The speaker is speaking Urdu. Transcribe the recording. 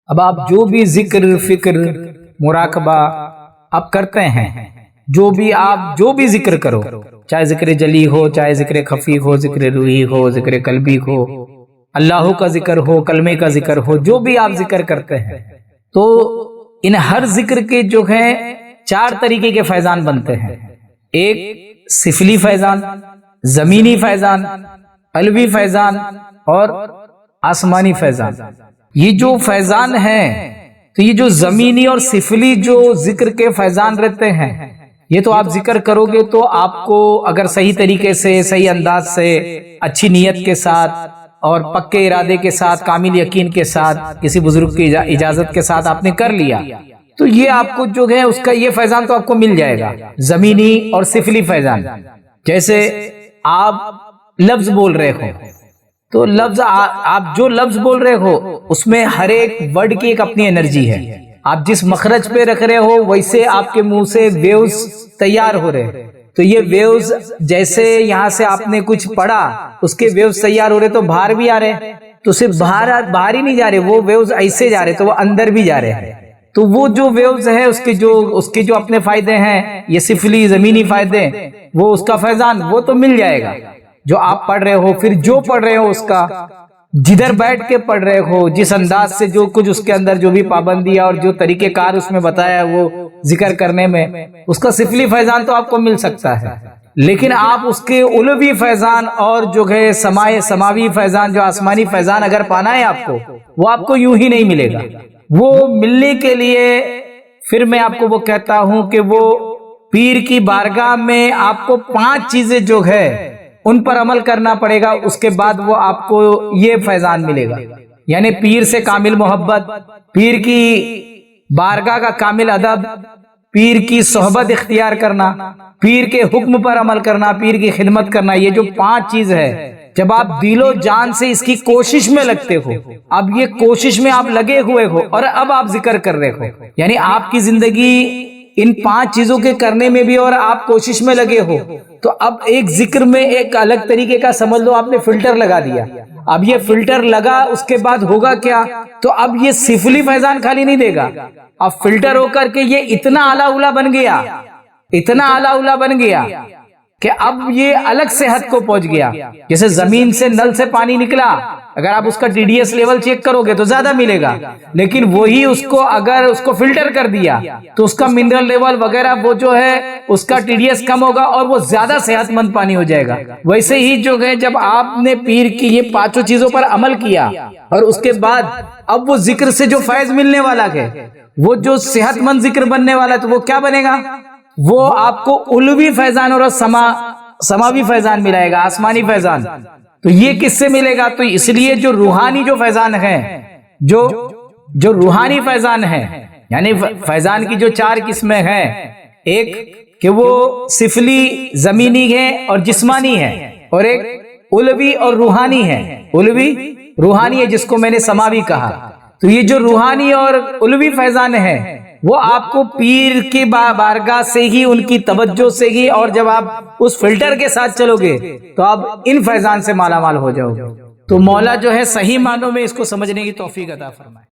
اب آپ جو بھی ذکر فکر مراقبہ آپ کرتے ہیں، جو بھی ذکر کرو، چاہے ذکر جلی ہو، چاہے ذکر خفی ہو، ذکر روحی ہو، ذکر قلبی ہو، اللہ کا ذکر ہو، کلمے کا ذکر ہو، جو بھی آپ ذکر کرتے ہیں، تو ان ہر ذکر کے جو ہیں 4 طریقے کے فیضان بنتے ہیں۔ ایک سفلی فیضان، زمینی فیضان، قلبی فیضان اور آسمانی فیضان۔ یہ جو فیضان ہیں، تو یہ جو زمینی اور سفلی جو ذکر کے فیضان رہتے ہیں، یہ تو آپ ذکر کرو گے تو آپ کو اگر صحیح طریقے سے، صحیح انداز سے، اچھی نیت کے ساتھ اور پکے ارادے کے ساتھ، کامل یقین کے ساتھ، کسی بزرگ کی اجازت کے ساتھ آپ نے کر لیا، تو یہ آپ کو جو ہے اس کا یہ فیضان تو آپ کو مل جائے گا، زمینی اور سفلی فیضان۔ جیسے آپ لفظ بول رہے ہو، تو آپ جو لفظ بول رہے ہو اس میں ہر ایک ورڈ کی ایک اپنی انرجی ہے۔ آپ جس مخرج پہ رکھ رہے ہو ویسے آپ کے منہ سے ویوز تیار ہو رہے، تو یہ ویوز جیسے یہاں سے آپ نے کچھ پڑھا، اس کے ویوز تیار ہو رہے تو باہر بھی آ رہے، تو صرف باہر ہی نہیں جا رہے، وہ ویوز ایسے جا رہے تو وہ اندر بھی جا رہے ہیں۔ تو وہ جو ویوز ہے اس کے جو اپنے فائدے ہیں، یہ سفلی زمینی فائدے، وہ اس کا فیضان وہ تو مل جائے گا جو آپ پڑھ رہے ہو۔ پھر جو پڑھ رہے ہو اس کا، جدھر بیٹھ کے پڑھ رہے ہو، جس انداز سے جو کچھ اس کے اندر جو بھی پابندیاں اور جو طریقہ کار اس میں بتایا وہ ذکر کرنے میں، اس کا سفلی فیضان تو آپ کو مل سکتا ہے، لیکن آپ اس کے علوی فیضان اور جو ہے سماوی فیضان، جو آسمانی فیضان اگر پانا ہے آپ کو، وہ آپ کو یوں ہی نہیں ملے گا۔ وہ ملنے کے لیے پھر میں آپ کو وہ کہتا ہوں کہ وہ پیر کی بارگاہ میں آپ کو 5 چیزیں جو ہے ان پر عمل کرنا پڑے گا، اس کے بعد وہ آپ کو یہ فیضان ملے گا۔ یعنی پیر سے کامل محبت، پیر کی بارگاہ کا کامل ادب، پیر کی صحبت اختیار کرنا، پیر کے حکم پر عمل کرنا، پیر کی خدمت کرنا، یہ جو 5 چیز ہے، جب آپ دل و جان سے اس کی کوشش میں لگتے ہو، اب یہ کوشش میں آپ لگے ہوئے ہو اور اب آپ ذکر کر رہے ہو، یعنی آپ کی زندگی ان 5 چیزوں کے کرنے میں بھی اور آپ کوشش میں لگے ہو، تو اب ایک ذکر میں ایک الگ طریقے کا سمجھ لو آپ نے فلٹر لگا دیا۔ اب یہ فلٹر لگا، اس کے بعد ہوگا کیا؟ تو اب یہ سفلی فیضان خالی نہیں دے گا، اب فلٹر ہو کر کے یہ اتنا اعلیٰ اولا بن گیا، اتنا اعلیٰ اولا بن گیا کہ اب یہ الگ سے حد کو پہنچ گیا۔ جیسے زمین سے نل سے پانی نکلا، اگر آپ اس کا T D S level check کرو گے تو زیادہ ملے گا، لیکن وہی اگر اس کو فلٹر کر دیا تو اس کا منرل لیول وغیرہ وہ جو ہے اس کا ٹی ڈی ایس کم ہوگا اور وہ زیادہ صحت مند پانی ہو جائے گا۔ ویسے ہی جو ہے جب آپ نے پیر کی یہ 5 چیزوں پر عمل کیا اور اس کے بعد اب وہ ذکر سے جو فیض ملنے والا ہے، وہ جو صحت مند ذکر بننے والا ہے، تو وہ کیا بنے گا؟ وہ آپ کو علوی فیضان اور سماوی فیضان ملائے گا، آسمانی فیضان۔ تو یہ کس سے ملے گا؟ تو اس لیے جو روحانی جو فیضان ہے، جو روحانی فیضان ہے، یعنی فیضان کی جو 4 قسمیں ہیں، ایک کہ وہ سفلی زمینی ہے اور جسمانی ہے، اور ایک علوی اور روحانی ہے۔ علوی روحانی ہے جس کو میں نے سماوی کہا۔ تو یہ جو روحانی اور علوی فیضان ہے وہ آپ کو پیر کی بارگاہ سے ہی، ان کی توجہ سے ہی، اور جب آپ اس فلٹر کے ساتھ چلو گے تو آپ ان فیضان سے مالا مال ہو جاؤ گے۔ تو مولا جو ہے صحیح معنوں میں اس کو سمجھنے کی توفیق عطا فرمائے۔